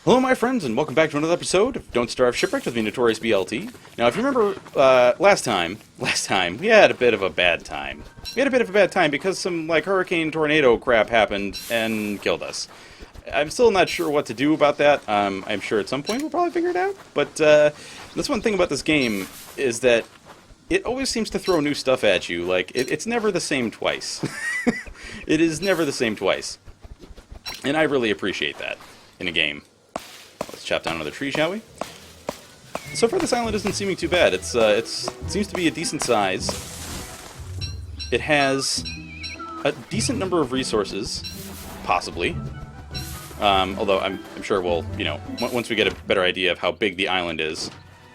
Hello, my friends, and welcome back to another episode of Don't Starve Shipwrecked with the Notorious BLT. Now, if you remember, last time, we had a bit of a bad time. We had a bit of a bad time because some, hurricane tornado crap happened and killed us. I'm still not sure what to do about that. I'm sure at some point we'll probably figure it out. But, that's one thing about this game, is that it always seems to throw new stuff at you. It's never the same twice. It is never the same twice. And I really appreciate that in a game. Let's chop down another tree, shall we? So far, this island isn't seeming too bad. It seems to be a decent size. It has a decent number of resources, possibly. Although I'm sure we'll, once we get a better idea of how big the island is,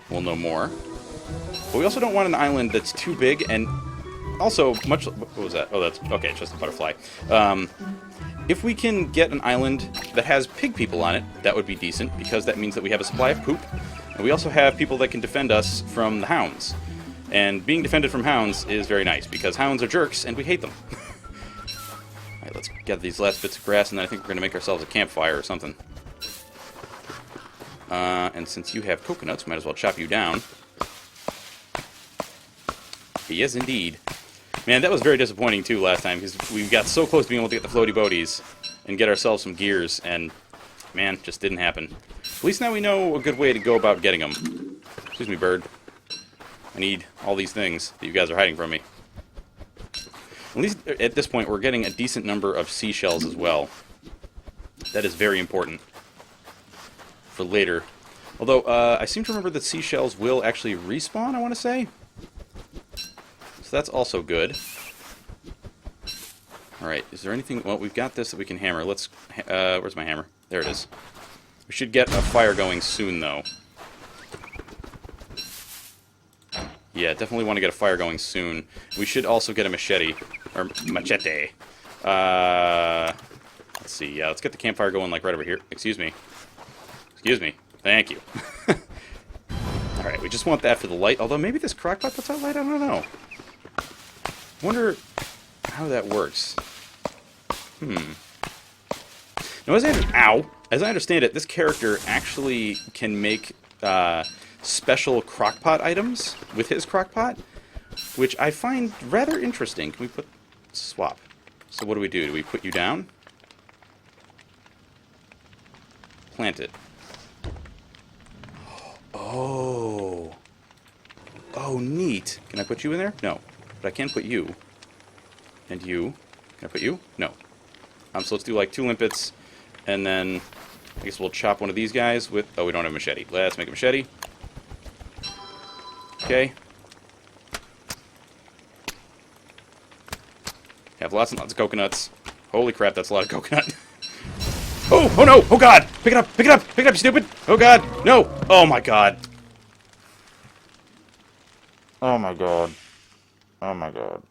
we'll know more. But we also don't want an island that's too big and also much... What was that? Oh, that's... Okay, it's just a butterfly. If we can get an island that has pig people on it, that would be decent, because that means that we have a supply of poop, and we also have people that can defend us from the hounds. And being defended from hounds is very nice, because hounds are jerks, and we hate them. Alright, let's get these last bits of grass, and then I think we're going to make ourselves a campfire or something. And since you have coconuts, might as well chop you down. Yes, indeed. Man, that was very disappointing, too, last time, because we got so close to being able to get the floaty boaties and get ourselves some gears, and, man, just didn't happen. At least now we know a good way to go about getting them. Excuse me, bird. I need all these things that you guys are hiding from me. At least at this point, we're getting a decent number of seashells as well. That is very important for later. Although, I seem to remember that seashells will actually respawn, I want to say. So that's also good. Alright, is there anything... Well, we've got this that we can hammer. Let's... where's my hammer? There it is. We should get a fire going soon, though. Yeah, definitely want to get a fire going soon. We should also get a machete. Or machete. Let's see. Yeah, let's get the campfire going, right over here. Excuse me. Excuse me. Thank you. Alright, we just want that for the light. Although, maybe this crockpot puts out light? I don't know. I wonder how that works. Now, as I understand it, this character actually can make special crockpot items with his crockpot, which I find rather interesting. Can we put... swap. So what do? Do we put you down? Plant it. Oh. Oh, neat. Can I put you in there? No. But I can put you. And you. Can I put you? No. So let's do 2 limpets. And then I guess we'll chop one of these guys with... Oh, we don't have a machete. Let's make a machete. Okay. Have lots and lots of coconuts. Holy crap, that's a lot of coconut. Oh! Oh no! Oh god! Pick it up! Pick it up! Pick it up, you stupid! Oh god! No! Oh my god! Oh my god. Oh my god.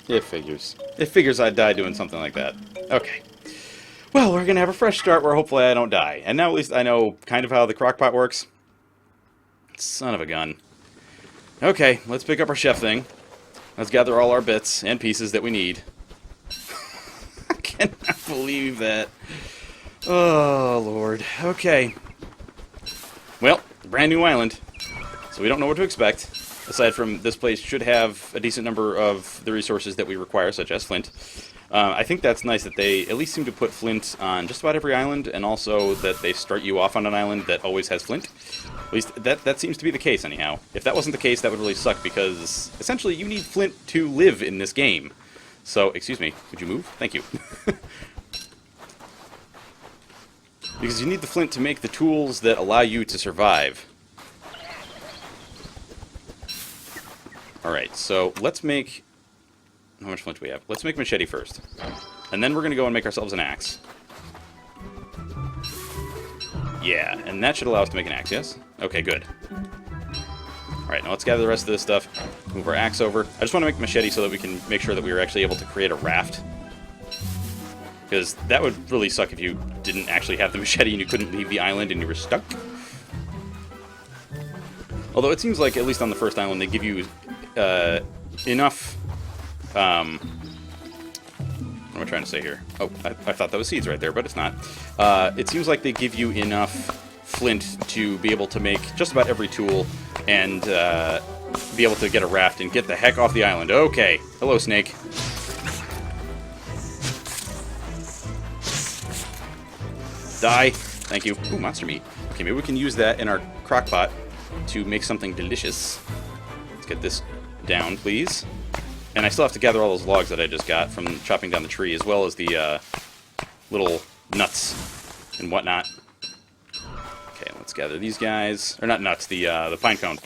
It figures. It figures I'd die doing something like that. Okay. Well, we're gonna have a fresh start where hopefully I don't die. And now at least I know kind of how the crockpot works. Son of a gun. Okay, let's pick up our chef thing. Let's gather all our bits and pieces that we need. I cannot believe that. Oh, Lord. Okay. Well, brand new island. So we don't know what to expect. Aside from this place should have a decent number of the resources that we require, such as flint. I think that's nice that they at least seem to put flint on just about every island, and also that they start you off on an island that always has flint. At least that seems to be the case, anyhow. If that wasn't the case, that would really suck, because essentially you need flint to live in this game. So, excuse me, would you move? Thank you. Because you need the flint to make the tools that allow you to survive. Alright, so let's make... How much flint do we have? Let's make machete first. And then we're going to go and make ourselves an axe. Yeah, and that should allow us to make an axe, yes? Okay, good. Alright, now let's gather the rest of this stuff. Move our axe over. I just want to make machete so that we can make sure that we are actually able to create a raft. Because that would really suck if you didn't actually have the machete and you couldn't leave the island and you were stuck. Although it seems like, at least on the first island, they give you enough... what am I trying to say here? Oh, I thought that was seeds right there, but it's not. It seems like they give you enough flint to be able to make just about every tool and be able to get a raft and get the heck off the island. Okay. Hello, snake. Die. Thank you. Ooh, monster meat. Okay, maybe we can use that in our crock pot to make something delicious. Let's get this down, please. And I still have to gather all those logs that I just got from chopping down the tree, as well as the little nuts and whatnot. Okay, let's gather these guys. Or not nuts, the pine cone.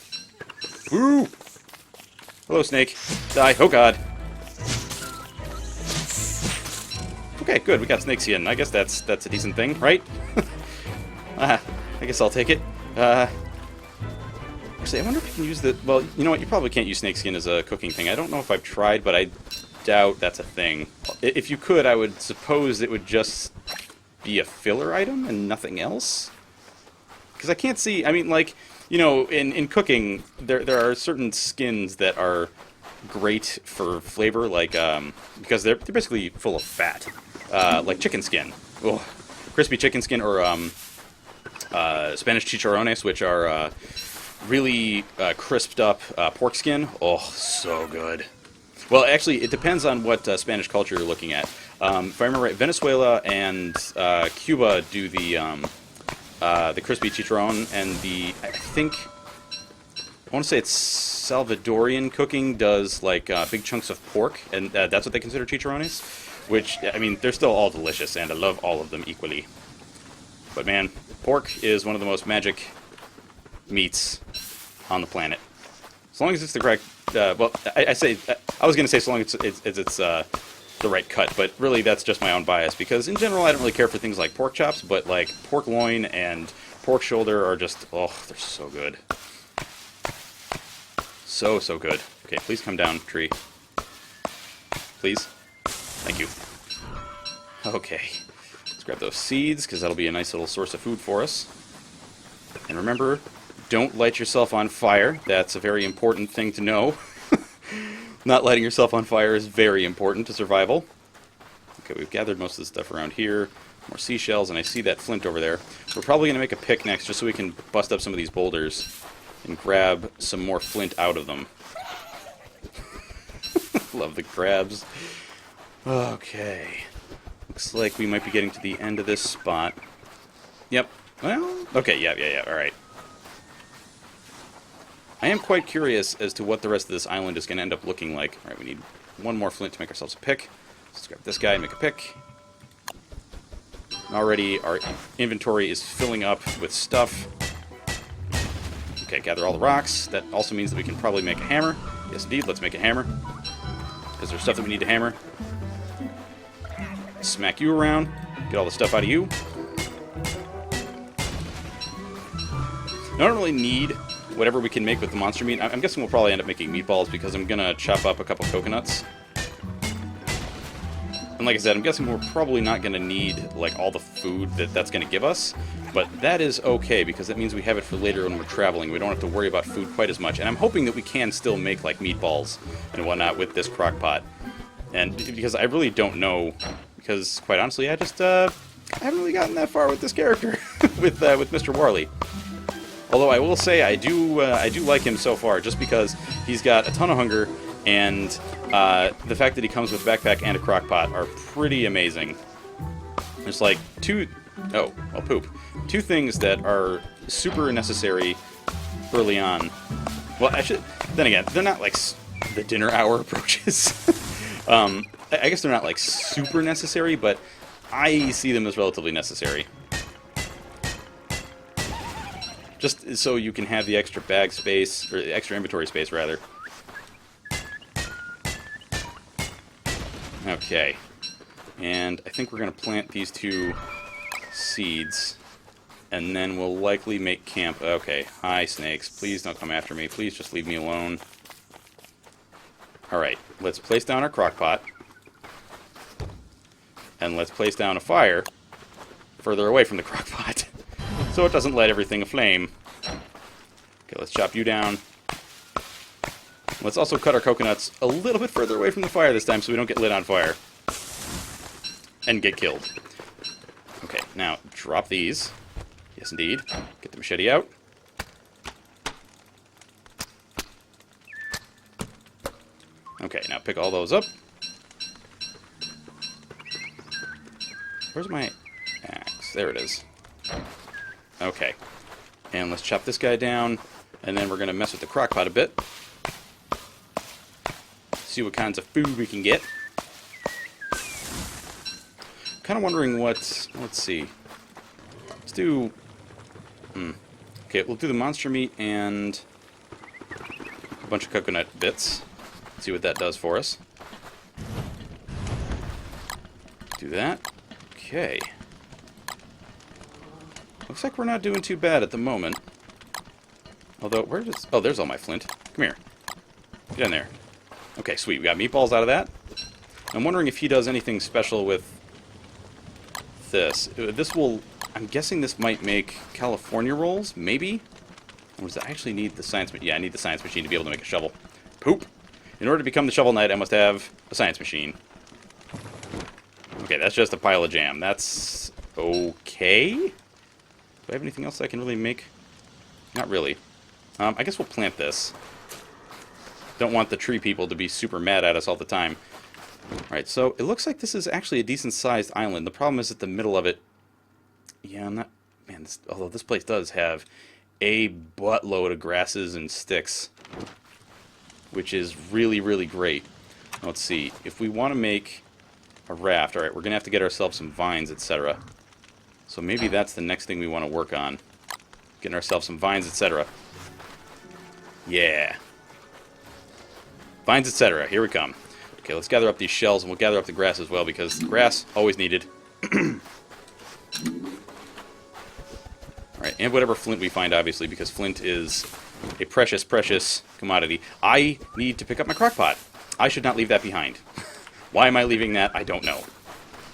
Woo! Hello, snake. Die. Oh, God. Okay, good. We got snake skin. I guess that's a decent thing, right? I guess I'll take it. Actually, I wonder if you can use the... Well, you know what? You probably can't use snake skin as a cooking thing. I don't know if I've tried, but I doubt that's a thing. If you could, I would suppose it would just be a filler item and nothing else. Because I can't see... I mean, like, you know, in cooking, there are certain skins that are great for flavor, like, because they're basically full of fat. Like chicken skin. Ugh. Crispy chicken skin, or Spanish chicharrones, which are really crisped up pork skin. Oh, so good. Well, actually, it depends on what Spanish culture you're looking at. If I remember right, Venezuela and Cuba do the crispy chicharron, and I want to say it's Salvadorian cooking does like big chunks of pork, and that's what they consider chicharrones. Which, I mean, they're still all delicious, and I love all of them equally. But man, pork is one of the most magic meats on the planet. As long as it's the correct... well, I was going to say so long as it's the right cut, but really that's just my own bias, because in general I don't really care for things like pork chops, but like pork loin and pork shoulder are just... Oh, they're so good. So good. Okay, please come down, tree. Please. Thank you. Okay. Let's grab those seeds, because that'll be a nice little source of food for us. And remember, don't light yourself on fire. That's a very important thing to know. Not lighting yourself on fire is very important to survival. Okay, we've gathered most of the stuff around here. More seashells, and I see that flint over there. We're probably going to make a pick next, just so we can bust up some of these boulders and grab some more flint out of them. Love the crabs. Okay. Looks like we might be getting to the end of this spot. Yep. Well, okay, yeah, alright. I am quite curious as to what the rest of this island is going to end up looking like. Alright, we need one more flint to make ourselves a pick. Let's grab this guy and make a pick. Already, our inventory is filling up with stuff. Okay, gather all the rocks. That also means that we can probably make a hammer. Yes, indeed, let's make a hammer. Because there's stuff that we need to hammer. Smack you around. Get all the stuff out of you. I don't really need whatever we can make with the monster meat. I'm guessing we'll probably end up making meatballs, because I'm going to chop up a couple coconuts. And like I said, I'm guessing we're probably not going to need like all the food that's going to give us. But that is okay, because that means we have it for later when we're traveling. We don't have to worry about food quite as much. And I'm hoping that we can still make like meatballs and whatnot with this crock pot. And because I really don't know... Because, quite honestly, I haven't really gotten that far with this character, with Mr. Warley. Although I will say I do like him so far, just because he's got a ton of hunger, and the fact that he comes with a backpack and a crock pot are pretty amazing. There's like two things that are super necessary early on. Well, then again, they're not like the dinner hour approaches. I guess they're not, like, super necessary, but I see them as relatively necessary. Just so you can have the extra bag space, or the extra inventory space, rather. Okay. And I think we're going to plant these two seeds, and then we'll likely make camp. Okay. Hi, snakes. Please don't come after me. Please just leave me alone. Alright. Let's place down our crock pot. And let's place down a fire further away from the crock pot, so it doesn't light everything aflame. Okay, let's chop you down. Let's also cut our coconuts a little bit further away from the fire this time so we don't get lit on fire. And get killed. Okay, now drop these. Yes, indeed. Get the machete out. Okay, now pick all those up. Where's my axe? There it is. Okay. And let's chop this guy down. And then we're going to mess with the crock pot a bit. See what kinds of food we can get. Kind of wondering what... Let's see. Let's do... Okay, we'll do the monster meat and a bunch of coconut bits. See what that does for us. Do that. Okay. Looks like we're not doing too bad at the moment. Although, where does... Oh, there's all my flint. Come here. Get in there. Okay, sweet. We got meatballs out of that. I'm wondering if he does anything special with this. This will... I'm guessing this might make California rolls, maybe? Or does it actually need the science... Yeah, I need the science machine to be able to make a shovel. Poop! In order to become the Shovel Knight, I must have a science machine. Okay, that's just a pile of jam. That's... okay? Do I have anything else I can really make? Not really. I guess we'll plant this. Don't want the tree people to be super mad at us all the time. Alright, so it looks like this is actually a decent-sized island. The problem is at the middle of it... Yeah, I'm not... Man, although this place does have a buttload of grasses and sticks, which is really, really great. Let's see. If we want to make a raft, alright, we're going to have to get ourselves some vines, etc. So maybe that's the next thing we want to work on. Getting ourselves some vines, etc. Yeah. Vines, etc. Here we come. Okay, let's gather up these shells, and we'll gather up the grass as well, because the grass, always needed. Alright, and whatever flint we find, obviously, because flint is a precious, precious commodity. I need to pick up my crock pot. I should not leave that behind. Why am I leaving that? I don't know.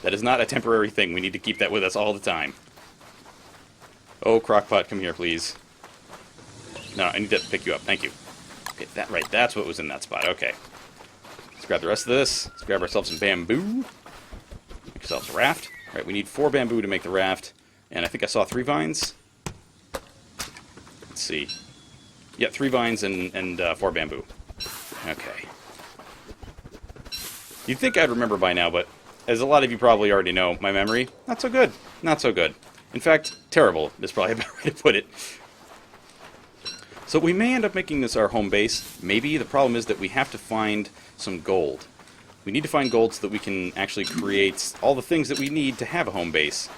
That is not a temporary thing. We need to keep that with us all the time. Oh, crock pot, come here, please. No, I need to pick you up. Thank you. Okay, that's what was in that spot. Okay. Let's grab the rest of this. Let's grab ourselves some bamboo. Make ourselves a raft. Alright, we need 4 bamboo to make the raft. And I think I saw 3 vines. Let's see. Yeah, 3 vines and 4 bamboo. Okay. You'd think I'd remember by now, but as a lot of you probably already know, my memory, not so good. Not so good. In fact, terrible is probably a better way to put it. So we may end up making this our home base. Maybe. The problem is that we have to find some gold. We need to find gold so that we can actually create all the things that we need to have a home base.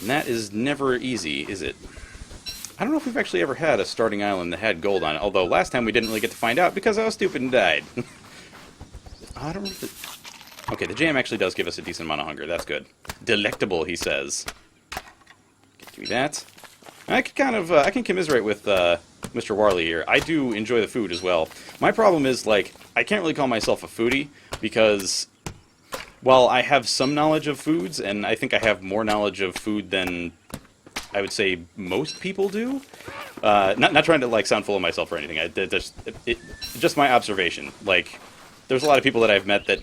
And that is never easy, is it? I don't know if we've actually ever had a starting island that had gold on it, although last time we didn't really get to find out because I was stupid and died. I don't know if the... Okay, the jam actually does give us a decent amount of hunger. That's good. Delectable, he says. Give me that. I can kind of, I can commiserate with Mr. Warley here. I do enjoy the food as well. My problem is, like, I can't really call myself a foodie because... While I have some knowledge of foods, and I think I have more knowledge of food than I would say most people do. Not trying to like sound full of myself or anything. Just my observation. Like, there's a lot of people that I've met that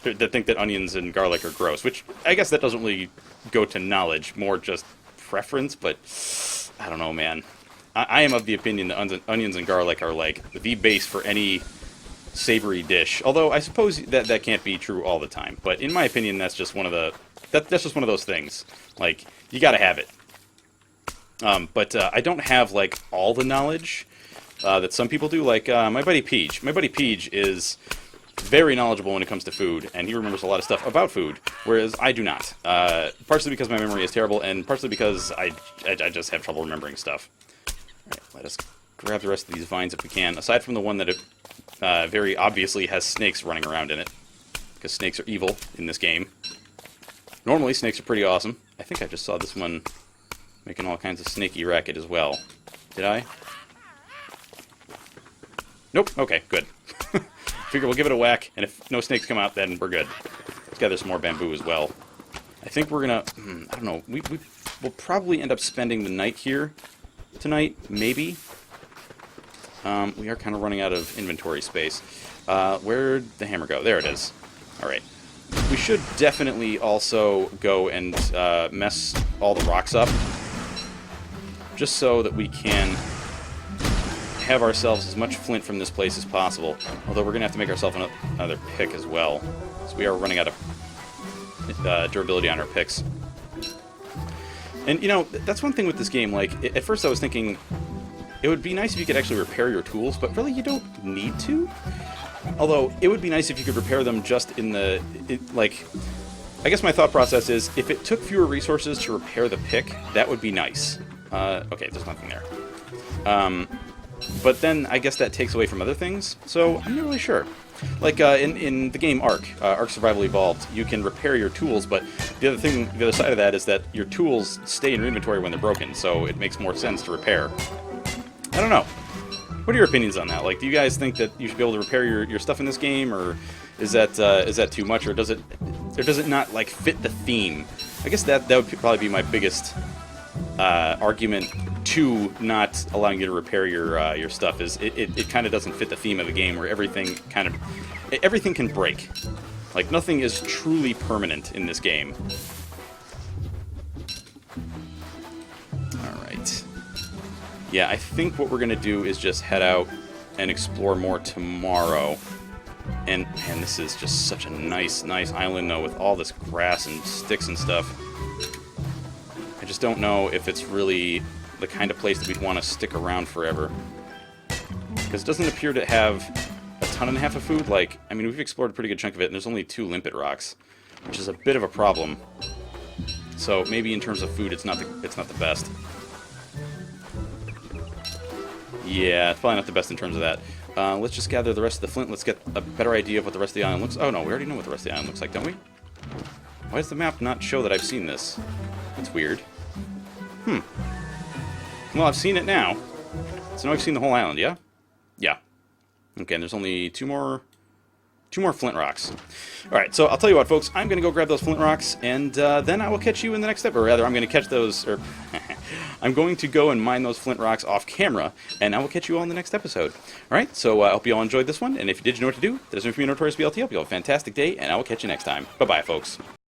that think that onions and garlic are gross, which I guess that doesn't really go to knowledge, more just preference. But I don't know, man. I am of the opinion that onions and garlic are like the base for any savory dish. Although I suppose that can't be true all the time. But in my opinion, that's just one of the that's just one of those things. Like, you gotta have it. But I don't have like all the knowledge that some people do. Like my buddy Peach. My buddy Peach is very knowledgeable when it comes to food, and he remembers a lot of stuff about food, whereas I do not. Partially because my memory is terrible, and partially because I just have trouble remembering stuff. Alright, let us grab the rest of these vines if we can, aside from the one that very obviously has snakes running around in it, because snakes are evil in this game. Normally, snakes are pretty awesome. I think I just saw this one making all kinds of snaky racket as well. Did I? Nope. Okay, good. Figure we'll give it a whack, and if no snakes come out, then we're good. Let's gather some more bamboo as well. I think we're gonna, I don't know, we'll probably end up spending the night here tonight, maybe. We are kind of running out of inventory space. Where'd the hammer go? There it is. Alright. We should definitely also go and mess all the rocks up, just so that we can have ourselves as much flint from this place as possible. Although we're going to have to make ourselves another pick as well. So we are running out of durability on our picks. And, you know, that's one thing with this game. Like, at first I was thinking it would be nice if you could actually repair your tools, but really you don't need to. Although, it would be nice if you could repair them just in the... like, I guess my thought process is, if it took fewer resources to repair the pick, that would be nice. Okay, there's nothing there. But then, I guess that takes away from other things, so I'm not really sure. Like, in the game Ark Survival Evolved, you can repair your tools, but the other side of that is that your tools stay in your inventory when they're broken, so it makes more sense to repair. I don't know. What are your opinions on that? Like, do you guys think that you should be able to repair your stuff in this game, or is that too much, or does it not, like, fit the theme? I guess that would probably be my biggest argument to not allowing you to repair your stuff, is it kind of doesn't fit the theme of the game, where everything can break. Like, nothing is truly permanent in this game. Alright. Yeah, I think what we're going to do is just head out and explore more tomorrow. And this is just such a nice island, though, with all this grass and sticks and stuff. I just don't know if it's really the kind of place that we'd want to stick around forever. Because it doesn't appear to have a ton and a half of food. Like, I mean, we've explored a pretty good chunk of it, and there's only 2 limpet rocks, which is a bit of a problem. So maybe in terms of food, it's not the best. Yeah, it's probably not the best in terms of that. Let's just gather the rest of the flint. Let's get a better idea of what the rest of the island looks... Oh, no, we already know what the rest of the island looks like, don't we? Why does the map not show that I've seen this? That's weird. Well, I've seen it now. So now I've seen the whole island, yeah? Yeah. Okay, and there's only 2 more flint rocks. Alright, so I'll tell you what, folks. I'm going to go grab those flint rocks, and then I will catch you in the next step. Or rather, I'm going to catch those... or I'm going to go and mine those flint rocks off camera, and I will catch you all in the next episode. Alright, so I hope you all enjoyed this one, and if you did, you know what to do. That is it for me, Notorious BLT. I hope you all have a fantastic day, and I will catch you next time. Bye-bye, folks.